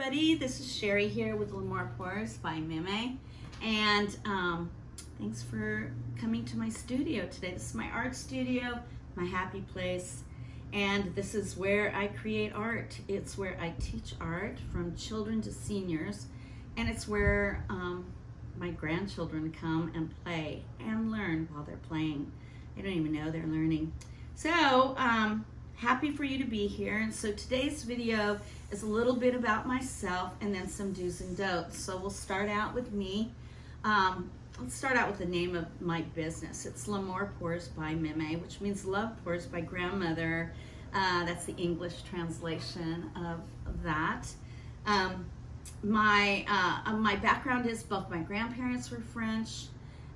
everybody, this is Sherry here with L'Amour Pours by Meme, and thanks for coming to my studio today. This is my art studio, my happy place, and this is where I create art. It's where I teach art from children to seniors, and it's where my grandchildren come and play and learn while they're playing. They don't even know they're learning. So happy for you to be here. And so today's video is a little bit about myself and then some do's and don'ts. So we'll start out with me. Let's start out with the name of my business. It's L'Amour Pours by Meme, which means love pours by grandmother. That's the English translation of that. My background is both my grandparents were French,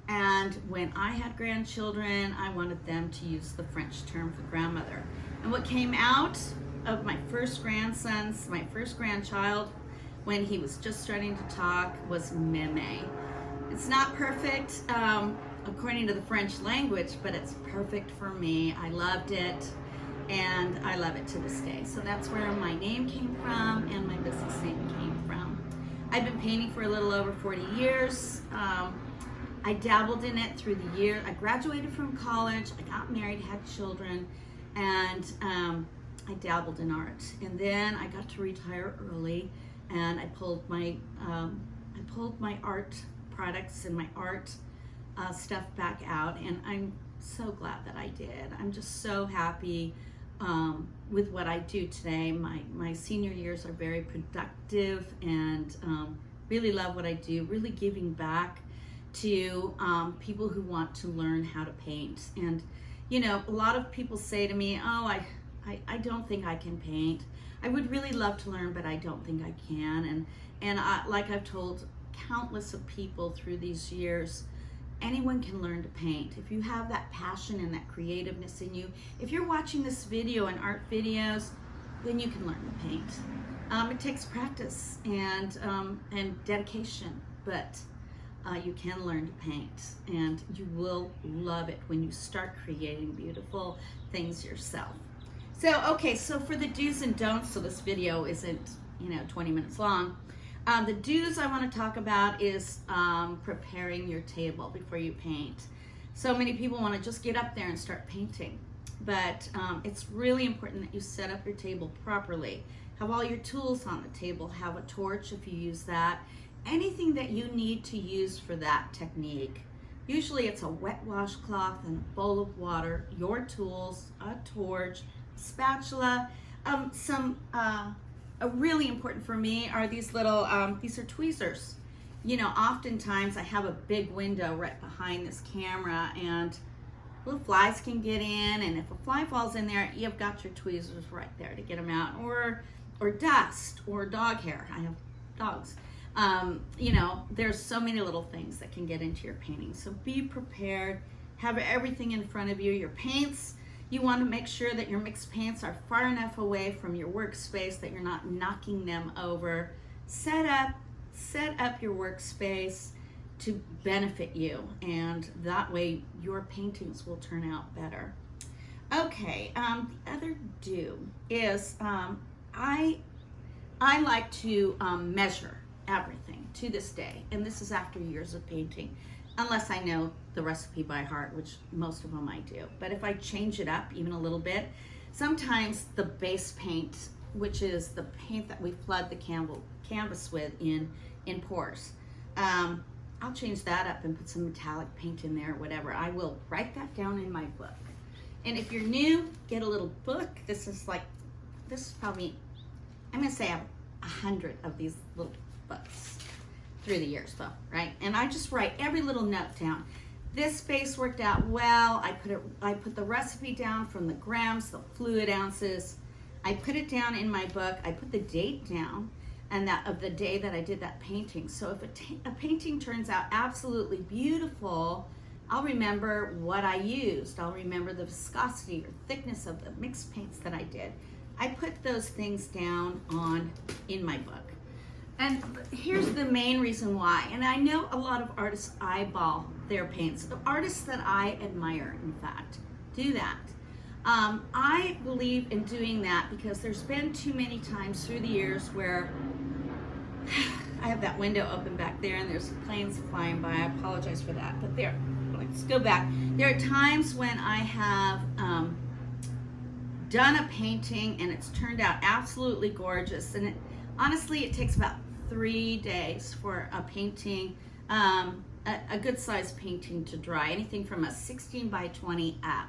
and when I had grandchildren, I wanted them to use the French term for grandmother. And what came out of my first grandson's, my first grandchild, when he was just starting to talk, was Meme. It's not perfect according to the French language, but it's perfect for me. I loved it, and I love it to this day. So that's where my name came from and my business name came from. I've been painting for a little over 40 years. I dabbled in it through the year. I graduated from college, I got married, had children, and I dabbled in art. And then I got to retire early, and I pulled my art products and my art stuff back out, and I'm so glad that I did. I'm just so happy with what I do today. My senior years are very productive, and really love what I do, really giving back to people who want to learn how to paint. And you know, a lot of people say to me, oh, I don't think I can paint. I would really love to learn, but I don't think I can. And like I've told countless of people through these years, anyone can learn to paint. If you have that passion and that creativeness in you, if you're watching this video and art videos, then you can learn to paint. It takes practice and dedication, but you can learn to paint, and you will love it when you start creating beautiful things yourself. So, okay, so for the do's and don'ts, so this video isn't, 20 minutes long. The do's I want to talk about is preparing your table before you paint. So many people want to just get up there and start painting, but it's really important that you set up your table properly. Have all your tools on the table, have a torch if you use that. Anything that you need to use for that technique. Usually it's a wet washcloth and a bowl of water, your tools, a torch, spatula. Really important for me are these little, these are tweezers. Oftentimes I have a big window right behind this camera, and little flies can get in, and if a fly falls in there, you've got your tweezers right there to get them out, or dust, or dog hair. I have dogs. There's so many little things that can get into your painting. So be prepared, have everything in front of you. Your paints, you want to make sure that your mixed paints are far enough away from your workspace that you're not knocking them over. Set up your workspace to benefit you, and that way your paintings will turn out better. Okay, the other do is I like to measure everything to this day, and this is after years of painting, unless I know the recipe by heart, which most of them I do. But if I change it up even a little bit, sometimes the base paint, which is the paint that we flood the canvas with in pours, I'll change that up and put some metallic paint in there or whatever. I will write that down in my book. And if you're new, get a little book. This is probably, I'm gonna say I have 100 of these little books through the years though, right? And I just write every little note down. This base worked out well. I put the recipe down from the grams, the fluid ounces. I put it down in my book. I put the date down, and that of the day that I did that painting. So if a painting turns out absolutely beautiful, I'll remember what I used. I'll remember the viscosity or thickness of the mixed paints that I did. I put those things down in my book. And here's the main reason why. And I know a lot of artists eyeball their paints. The artists that I admire, in fact, do that. I believe in doing that because there's been too many times through the years where I have that window open back there and there's planes flying by. I apologize for that, but there, let's go back. There are times when I have done a painting and it's turned out absolutely gorgeous, and honestly it takes about 3 days for a painting, a good sized painting to dry. Anything from a 16 by 20 up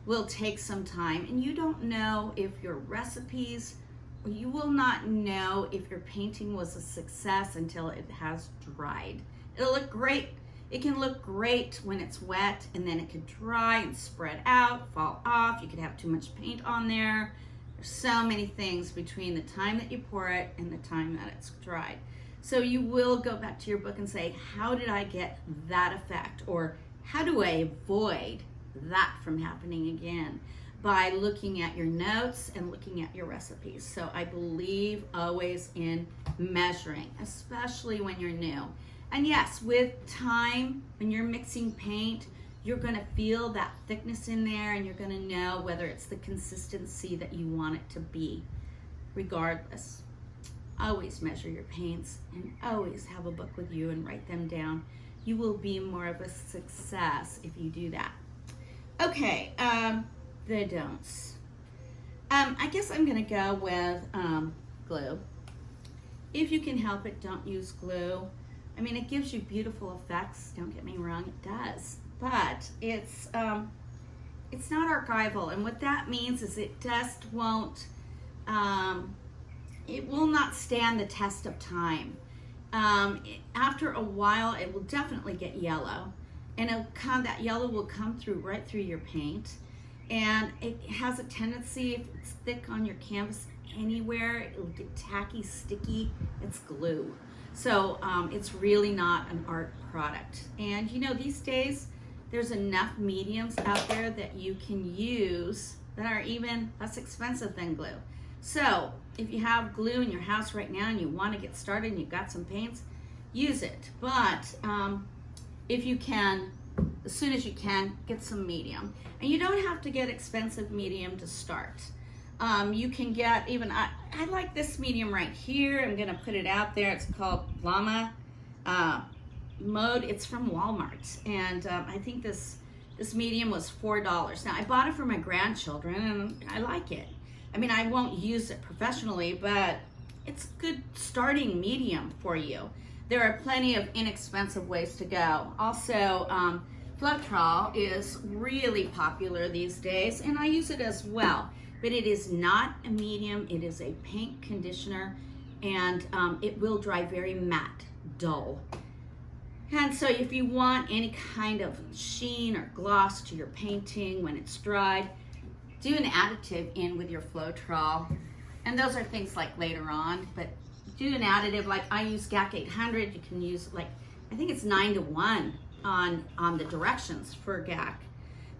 will take some time, and you don't know if your recipes, you will not know if your painting was a success until it has dried. It'll look great. It can look great when it's wet, and then it could dry and spread out, fall off. You could have too much paint on there. There's so many things between the time that you pour it and the time that it's dried. So you will go back to your book and say, how did I get that effect? Or how do I avoid that from happening again? By looking at your notes and looking at your recipes. So I believe always in measuring, especially when you're new. And yes, with time, when you're mixing paint, you're gonna feel that thickness in there, and you're gonna know whether it's the consistency that you want it to be. Regardless, always measure your paints and always have a book with you and write them down. You will be more of a success if you do that. Okay, the don'ts. I guess I'm gonna go with glue. If you can help it, don't use glue. I mean, it gives you beautiful effects, don't get me wrong, it does. But it's not archival, and what that means is it just won't, it will not stand the test of time. After a while, it will definitely get yellow, and that yellow will come through right through your paint, and it has a tendency, if it's thick on your canvas anywhere, it'll get tacky, sticky. It's glue. So it's really not an art product. And you know, these days, there's enough mediums out there that you can use that are even less expensive than glue. So if you have glue in your house right now and you want to get started and you've got some paints, use it. But if you can, as soon as you can, get some medium. And you don't have to get expensive medium to start. You can get even, I like this medium right here. I'm gonna put it out there. It's called Llama Mode. It's from Walmart. And I think this medium was $4. Now I bought it for my grandchildren and I like it. I mean, I won't use it professionally, but it's a good starting medium for you. There are plenty of inexpensive ways to go. Also, Floetrol is really popular these days, and I use it as well. But it is not a medium, it is a paint conditioner, and it will dry very matte, dull. And so if you want any kind of sheen or gloss to your painting when it's dried, do an additive in with your Floetrol. And those are things like later on, but do an additive like I use GAC 800. You can use like, I think it's 9-to-1 on the directions for GAC.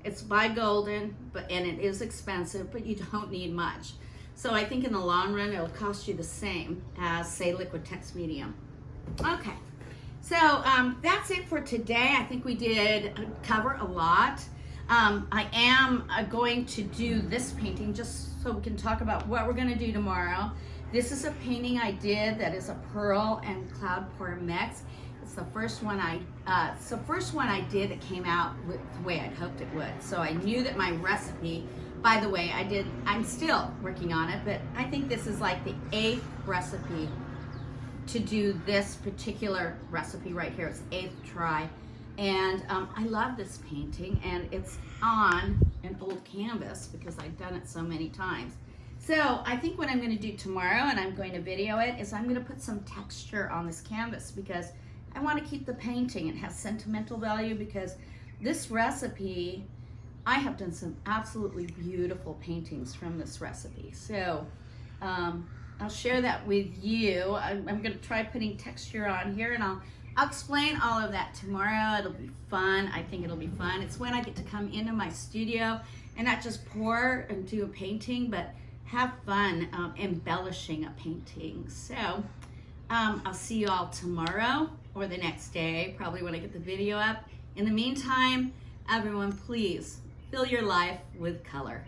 It's by Golden, and it is expensive, but you don't need much. So I think in the long run, it'll cost you the same as, say, Liquitex Medium. Okay, so that's it for today. I think we did cover a lot. I am going to do this painting just so we can talk about what we're gonna do tomorrow. This is a painting I did that is a pearl and cloud pour mix. It's the first one I did that came out with the way I'd hoped it would. So I knew that my recipe, by the way, I'm still working on it, but I think this is like the 8th recipe to do this particular recipe right here. It's 8th try. And I love this painting, and it's on an old canvas because I've done it so many times. So I think what I'm gonna do tomorrow, and I'm going to video it, is I'm gonna put some texture on this canvas because I want to keep the painting. It has sentimental value because this recipe, I have done some absolutely beautiful paintings from this recipe. So I'll share that with you. I'm going to try putting texture on here, and I'll explain all of that tomorrow. It'll be fun. I think it'll be fun. It's when I get to come into my studio and not just pour and do a painting, but have fun embellishing a painting. So I'll see you all tomorrow or the next day, probably when I get the video up. In the meantime, everyone, please fill your life with color.